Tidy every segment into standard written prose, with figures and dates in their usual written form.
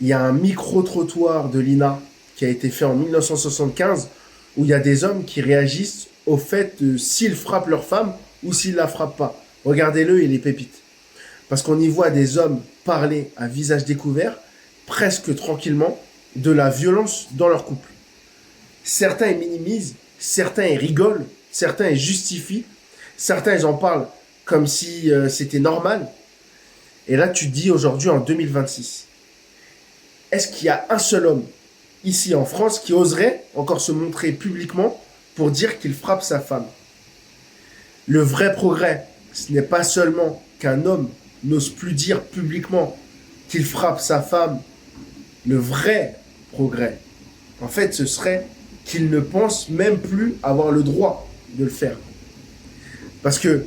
Il y a un micro-trottoir de l'INA qui a été fait en 1975 où il y a des hommes qui réagissent au fait de s'ils frappent leur femme ou s'ils la frappent pas. Regardez-le, il est pépite. Parce qu'on y voit des hommes parler à visage découvert, presque tranquillement, de la violence dans leur couple. Certains ils minimisent, certains ils rigolent, certains ils justifient, certains ils en parlent comme si c'était normal. Et là, tu te dis aujourd'hui en 2026, est-ce qu'il y a un seul homme ici en France qui oserait encore se montrer publiquement pour dire qu'il frappe sa femme? Le vrai progrès, ce n'est pas seulement qu'un homme n'ose plus dire publiquement qu'il frappe sa femme. Le vrai progrès, en fait, ce serait qu'il ne pense même plus avoir le droit de le faire. Parce que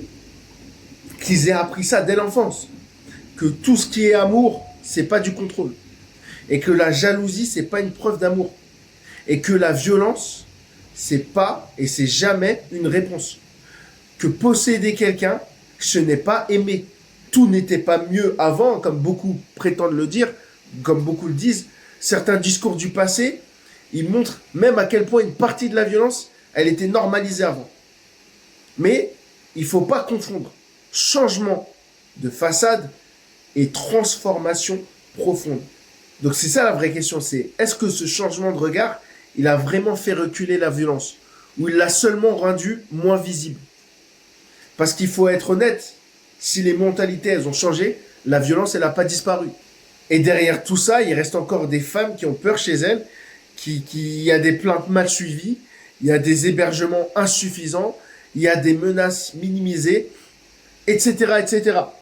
qu'ils aient appris ça dès l'enfance, que tout ce qui est amour, c'est pas du contrôle, et que la jalousie, c'est pas une preuve d'amour, et que la violence, c'est pas et c'est jamais une réponse. Que posséder quelqu'un, ce n'est pas aimer. Tout n'était pas mieux avant, comme beaucoup prétendent le dire, comme beaucoup le disent. Certains discours du passé, ils montrent même à quel point une partie de la violence, elle était normalisée avant. Mais il ne faut pas confondre changement de façade et transformation profonde. Donc c'est ça la vraie question, c'est est-ce que ce changement de regard, il a vraiment fait reculer la violence ou il l'a seulement rendue moins visible? Parce qu'il faut être honnête, si les mentalités elles ont changé, la violence elle n'a pas disparu. Et derrière tout ça, il reste encore des femmes qui ont peur chez elles, il y a des plaintes mal suivies, il y a des hébergements insuffisants, il y a des menaces minimisées, etc., etc.